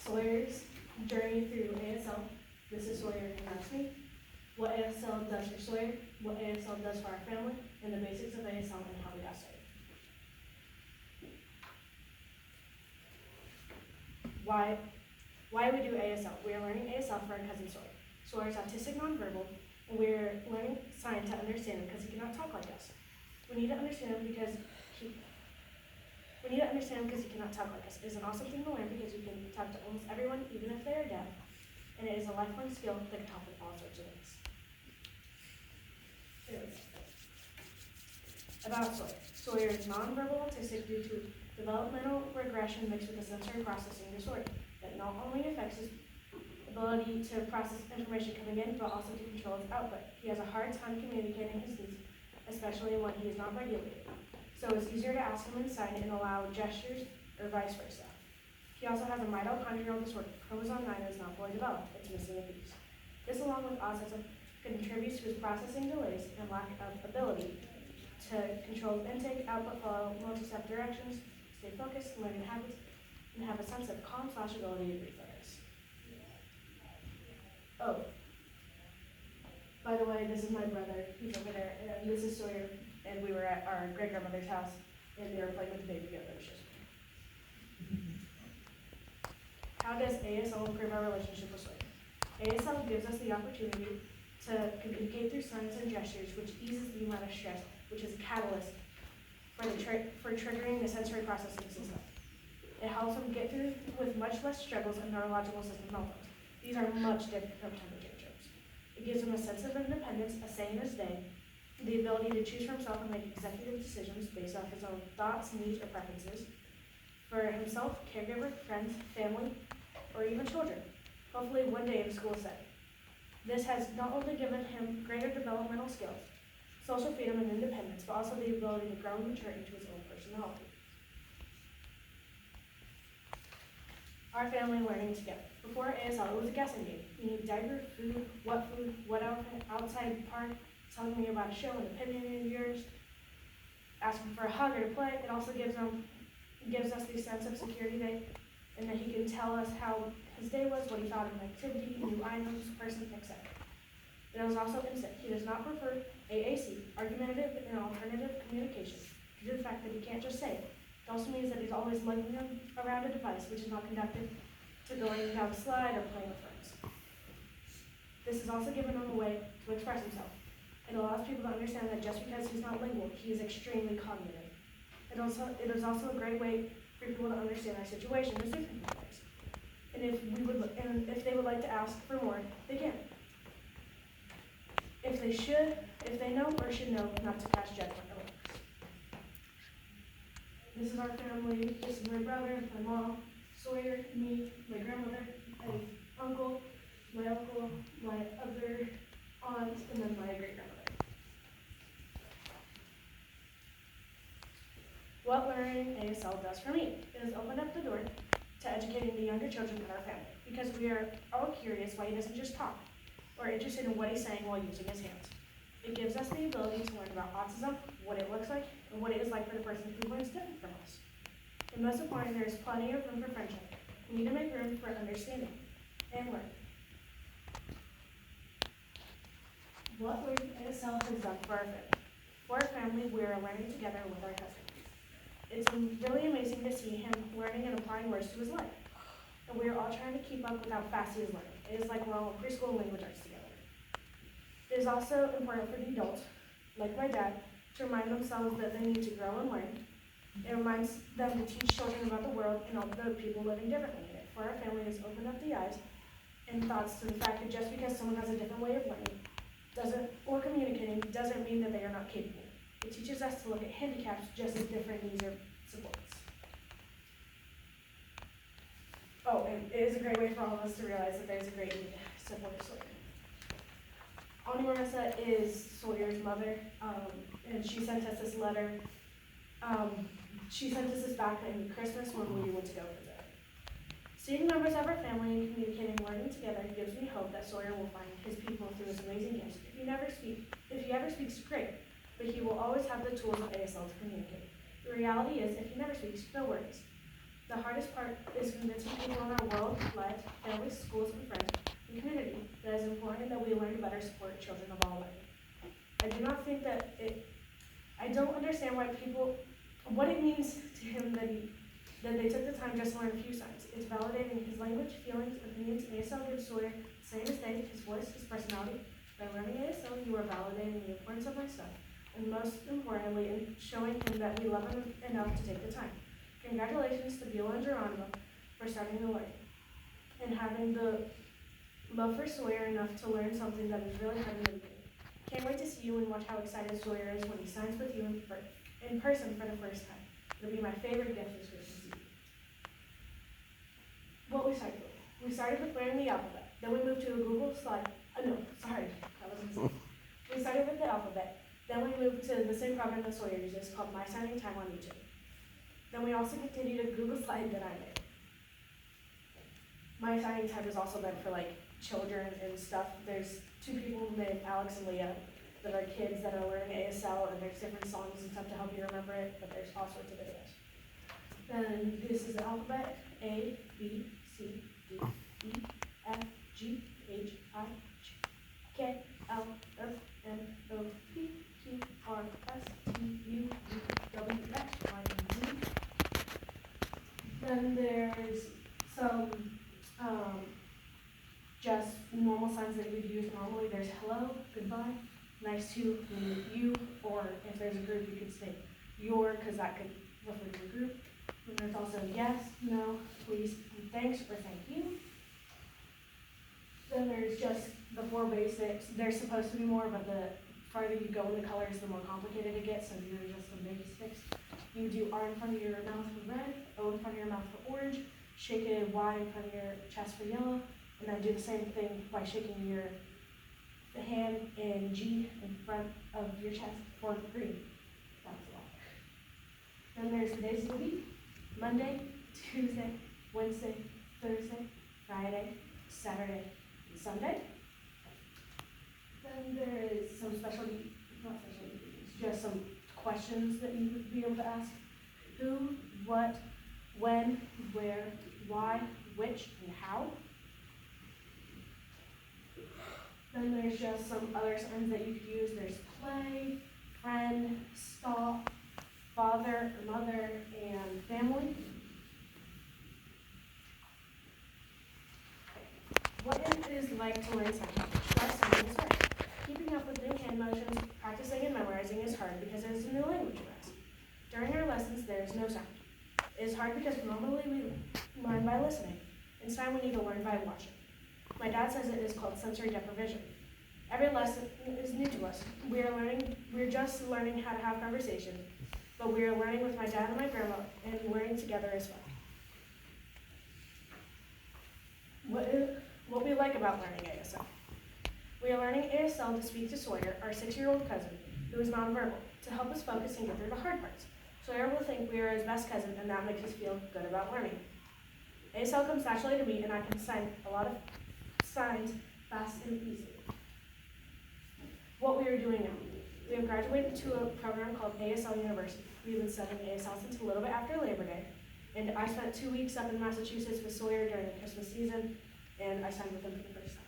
Sawyer's journey through ASL. This is Sawyer and that's me. What ASL does for Sawyer, what ASL does for our family, and the basics of ASL and how we got started. Why we do ASL? We are learning ASL for our cousin Sawyer. Sawyer is autistic nonverbal, and we're learning sign to understand him because he cannot talk like us. We need to understand him because he cannot talk like us. It is an awesome thing to learn because you can talk to almost everyone, even if they are deaf, and it is a lifelong skill that can help with all sorts of things. About Sawyer. Sawyer is nonverbal autistic due to developmental regression mixed with a sensory processing disorder that not only affects his ability to process information coming in, but also to control its output. He has a hard time communicating his needs, especially when he is not regulated. So it's easier to ask him in sign and allow gestures or vice versa. He also has a mitochondrial disorder. Chromosome 9 is not fully developed. It's missing a piece. This, along with autism, contributes to his processing delays and lack of ability to control intake, output, follow multi-step directions, stay focused, learning habits, and have a sense of calm/ability to refocus. Oh, by the way, this is my brother. He's over there, and this is Sawyer. And we were at our great-grandmother's house, and they were playing with the baby goat. That was just How does ASL improve our relationship with Sawyer? ASL gives us the opportunity to communicate through signs and gestures, which eases the amount of stress, which is a catalyst for triggering the sensory processing system. It helps him get through with much less struggles and neurological system meltdowns. These are much different from temper tantrums. It gives him a sense of independence, a say in his day, the ability to choose for himself and make executive decisions based off his own thoughts, needs, or preferences for himself, caregiver, friends, family, or even children, hopefully one day in a school setting. This has not only given him greater developmental skills, social freedom and independence, but also the ability to grow and mature into his own personality. Our family learning together. Before ASL, it was a guessing game. You need diaper, food, what outfit, outside park, telling me about a show, an opinion of yours, asking for a hug or to play. It also gives us the sense of security and that he can tell us how his day was, what he thought of an activity, new items, person, etc. It was also instant. He does not prefer AAC, argumentative and alternative communication, due to the fact that he can't just say it. It also means that he's always lugging around a device which is not conducive to going down a slide or playing with friends. This has also given him a way to express himself. It allows people to understand that just because he's not lingual, he is extremely cognitive. It is also a great way for people to understand our situation as different ways. And if they would like to ask for more, they can. If they know or should know not to pass judgment or works. This is our family. This is my brother, my mom, Sawyer, me, my grandmother, my uncle, my other aunt, and then my great-grandmother. What learning ASL does for me is open up the door to educating the younger children in our family, because we are all curious why he doesn't just talk. We're interested in what he's saying while using his hands. It gives us the ability to learn about autism, what it looks like, and what it is like for the person who learns different from us. And most important, there is plenty of room for friendship. We need to make room for understanding and learning. What learning ASL has done for our family. For our family, we are learning together with our cousin. It's really amazing to see him learning and applying words to his life. And we are all trying to keep up with how fast he is learning. It is like we're all in preschool language arts together. It is also important for the adults, like my dad, to remind themselves that they need to grow and learn. It reminds them to teach children about the world and all the people living differently in it. For our family, it has opened up the eyes and thoughts to the fact that just because someone has a different way of learning or communicating doesn't mean that they are not capable. It teaches us to look at handicaps just as different needs or supports. Oh, and it is a great way for all of us to realize that there's a great need to support Sawyer. Auntie Marissa is Sawyer's mother, and she sent us this letter. She sent us this back in Christmas when we went to go visit. Seeing members of our family and communicating and learning together gives me hope that Sawyer will find his people through his amazing gifts. If he ever speaks, great, but he will always have the tools of ASL to communicate. The reality is, if he never speaks, no worries. The hardest part is convincing people in our world, lives, families, schools, and friends, and community that it is important that we learn to better support children of all learning. I don't understand what it means to him that they took the time just to learn a few signs. It's validating his language, feelings, opinions. ASL gives Sawyer the same estate, his voice, his personality. By learning ASL, you are validating the importance of my son, and most importantly, in showing him that we love him enough to take the time. Congratulations to Beulah and Geronimo for starting the learning and having the love for Sawyer enough to learn something that is really hard in the beginning. Can't wait to see you and watch how excited Sawyer is when he signs with you in person for the first time. It'll be my favorite gift this Christmas season. What we started with. We started with learning the alphabet. Then we moved to a Google slide. We started with the alphabet. Then we moved to the same program that Sawyer uses called My Signing Time on YouTube. Then we also continued a Google slide that I made. My Signing Time is also meant for like children and stuff. There's two people named Alex and Leah that are kids that are learning ASL, and there's different songs and stuff to help you remember it, but there's all sorts of videos. Then this is the alphabet: A, B, C, D, E, F, G, H, I, J, K, L, M, N, O, P, Q, R, S, T, U, V, W, X, Y, and Z. Then there's some just normal signs that you'd use normally. There's hello, goodbye, nice to, you, or if there's a group, you could say your, because that could refer to a group. And there's also yes, no, please, and thanks, or thank you. Then there's just the four basics. There's supposed to be more, but the farther you go in the colors, the more complicated it gets, so these are just some basics. You do R in front of your mouth for red, O in front of your mouth for orange, shake it Y in front of your chest for yellow, and then do the same thing by shaking the hand in G in front of your chest for green. That's a lot. Then there's the days of the week: Monday, Tuesday, Wednesday, Thursday, Friday, Saturday, and Sunday. Then there is some just some questions that you would be able to ask. Who, what, when, where, why, which, and how. Then there's just some other signs that you could use. There's play, friend, stop, father, mother, and family. What it is like to learn sign language is hard. Keeping up with new hand motions, practicing and memorizing is hard because it is a new language for us. During our lessons, there is no sound. It is hard because normally we learn by listening. Instead, we need to learn by watching. My dad says it is called sensory deprivation. Every lesson is new to us. We're just learning how to have conversation, but we are learning with my dad and my grandma, and learning together is fun. What we like about learning ASL. We are learning ASL to speak to Sawyer, our 6-year-old cousin, who is nonverbal, to help us focus and get through the hard parts. Sawyer will think we are his best cousin, and that makes us feel good about learning. ASL comes naturally to me, and I can sign a lot of signs fast and easily. What we are doing now. We have graduated to a program called ASL University. We've been studying ASL since a little bit after Labor Day, and I spent 2 weeks up in Massachusetts with Sawyer during the Christmas season, and I signed with him for the first time.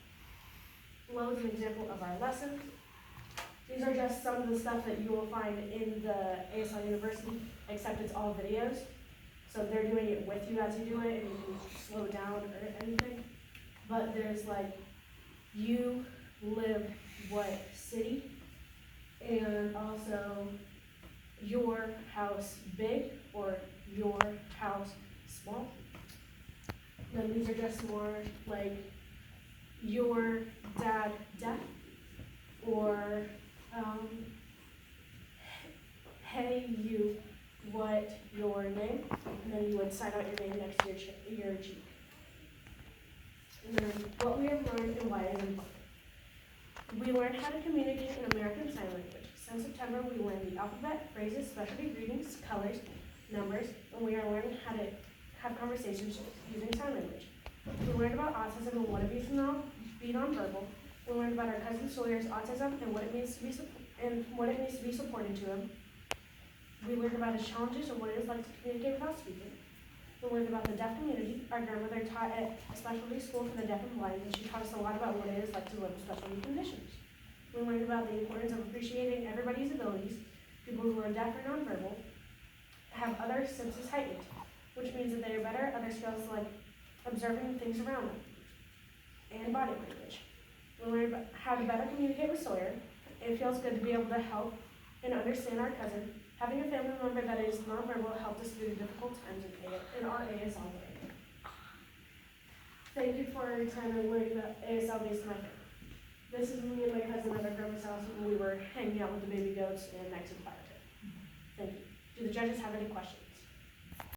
Below is an example of our lessons. These are just some of the stuff that you will find in the ASL University, except it's all videos. So they're doing it with you as you do it, and you can slow down or anything. But there's like, you live what city, and also your house big or your house small. Then these are just more like your dad deaf, or hey you, what your name, and then you would sign out your name next to your cheek. And then what we have learned and why it is important. We learned how to communicate in American Sign Language. Since September, we learned the alphabet, phrases, specialty greetings, colors, numbers, and we are learning how to have conversations using sign language. We learned about autism and what it means to be nonverbal. We learned about our cousin Sawyer's autism and what it means to be supported to him. We learned about his challenges and what it is like to communicate without speaking. We learned about the deaf community. Our grandmother taught at a specialty school for the deaf and blind, and she taught us a lot about what it is like to live with special needs conditions. We learned about the importance of appreciating everybody's abilities. People who are deaf or nonverbal have other senses heightened, which means that they are better at other skills like observing things around them and body language. We learned about how to better communicate with Sawyer. It feels good to be able to help and understand our cousin. Having a family member that is nonverbal helped us through the difficult times in our ASL learning. Thank you for your time in learning the ASL based method. This is me and my cousin at our grandma's house when we were hanging out with the baby goats and next to the fire pit. Thank you. Do the judges have any questions?